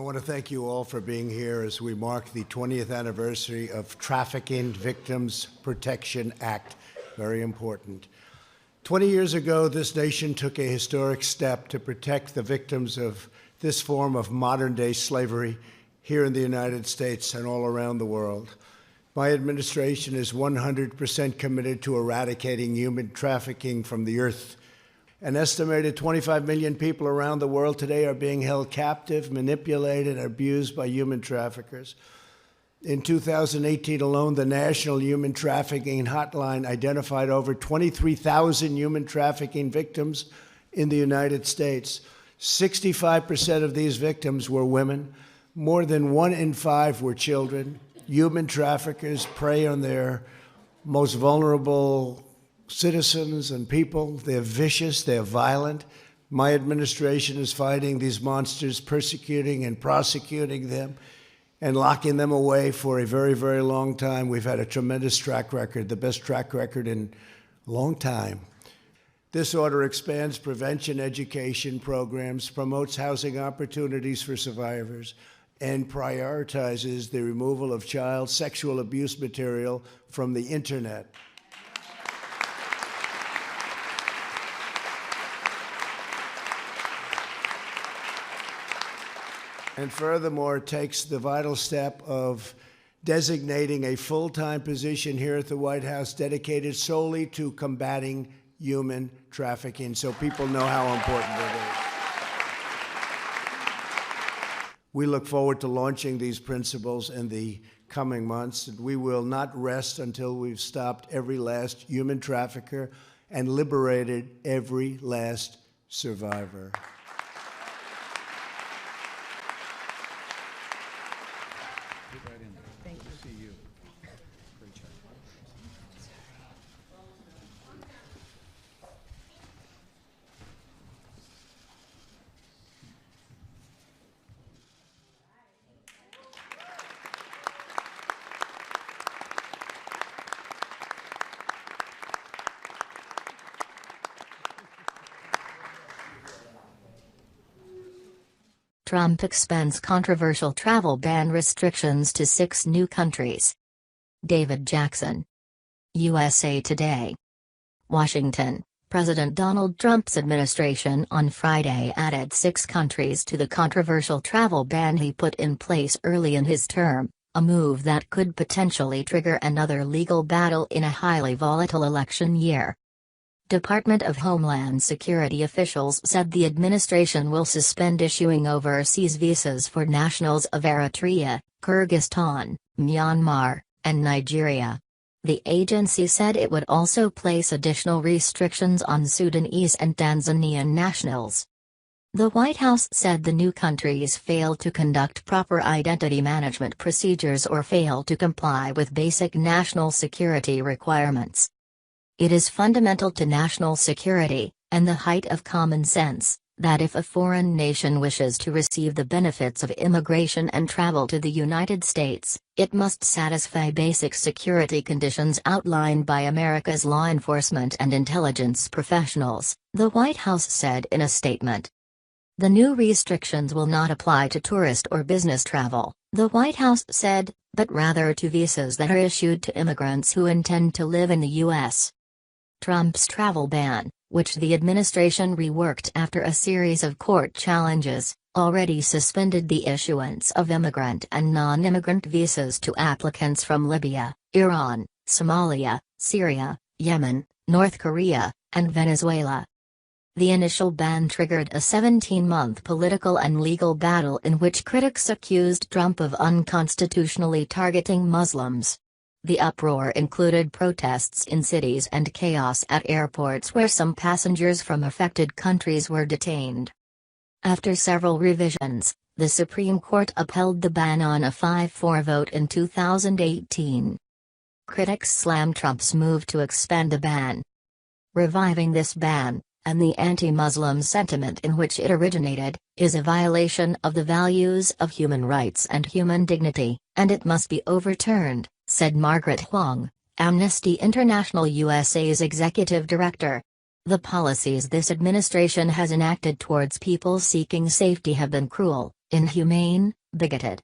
want to thank you all for being here as we mark the 20th anniversary of Trafficking Victims Protection Act. Very important. 20 years ago, this nation took a historic step to protect the victims of this form of modern-day slavery here in the United States and all around the world. My administration is 100% committed to eradicating human trafficking from the earth. An estimated 25 million people around the world today are being held captive, manipulated, and abused by human traffickers. In 2018 alone, the National Human Trafficking Hotline identified over 23,000 human trafficking victims in the United States. 65% of these victims were women. More than 1 in 5 were children. Human traffickers prey on their most vulnerable citizens and people. They're vicious, they're violent. My administration is fighting these monsters, persecuting and prosecuting them, and locking them away for a very, very long time. We've had a tremendous track record, the best track record in a long time. This order expands prevention education programs, promotes housing opportunities for survivors, and prioritizes the removal of child sexual abuse material from the internet. And furthermore, takes the vital step of designating a full-time position here at the White House dedicated solely to combating human trafficking, so people know how important it is. We look forward to launching these principles in the coming months, and we will not rest until we've stopped every last human trafficker and liberated every last survivor. Thank you. See you. Great job. Trump expands controversial travel ban restrictions to 6 new countries. David Jackson. USA Today. Washington. President Donald Trump's administration on Friday added 6 countries to the controversial travel ban he put in place early in his term, a move that could potentially trigger another legal battle in a highly volatile election year. Department of Homeland Security officials said the administration will suspend issuing overseas visas for nationals of Eritrea, Kyrgyzstan, Myanmar, and Nigeria. The agency said it would also place additional restrictions on Sudanese and Tanzanian nationals. The White House said the new countries failed to conduct proper identity management procedures or failed to comply with basic national security requirements. It is fundamental to national security, and the height of common sense, that if a foreign nation wishes to receive the benefits of immigration and travel to the United States, it must satisfy basic security conditions outlined by America's law enforcement and intelligence professionals, the White House said in a statement. The new restrictions will not apply to tourist or business travel, the White House said, but rather to visas that are issued to immigrants who intend to live in the U.S. Trump's travel ban, which the administration reworked after a series of court challenges, already suspended the issuance of immigrant and non-immigrant visas to applicants from Libya, Iran, Somalia, Syria, Yemen, North Korea, and Venezuela. The initial ban triggered a 17-month political and legal battle in which critics accused Trump of unconstitutionally targeting Muslims. The uproar included protests in cities and chaos at airports where some passengers from affected countries were detained. After several revisions, the Supreme Court upheld the ban on a 5-4 vote in 2018. Critics slammed Trump's move to expand the ban. Reviving this ban, and the anti-Muslim sentiment in which it originated, is a violation of the values of human rights and human dignity, and it must be overturned, said Margaret Huang, Amnesty International USA's executive director. The policies this administration has enacted towards people seeking safety have been cruel, inhumane, Bigoted.